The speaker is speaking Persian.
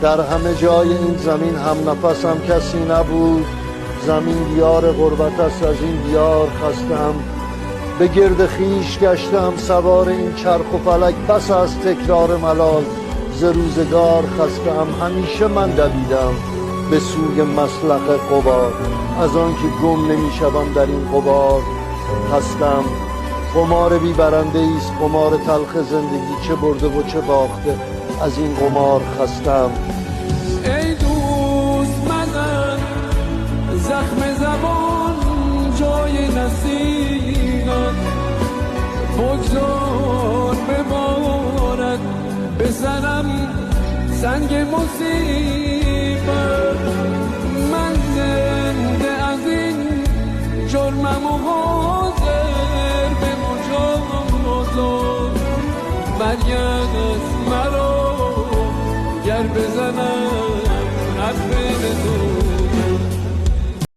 در همه جای این زمین هم نفسم کسی نبود. زمین دیار غربت است، از این دیار خستم. به گرد خیش گشتم سوار این چرخ و فلک، بس از تکرار ملال ز روزگار خستم. همیشه من دویدم به سوی مسلخ غبار، از آن که گم نمی شوم در این غبار خستم. قمار بی برنده ایست قمار تلخ زندگی، چه برده و چه باخته، از این قمار خستم. ای دوست مزن زخم زبان جای نسیمت، بگذار ببارد بزنم سنگ مصیبت. من زنده از این جرمم و حاضر به مجازات، مرگت مرا گر بزنم حرف تو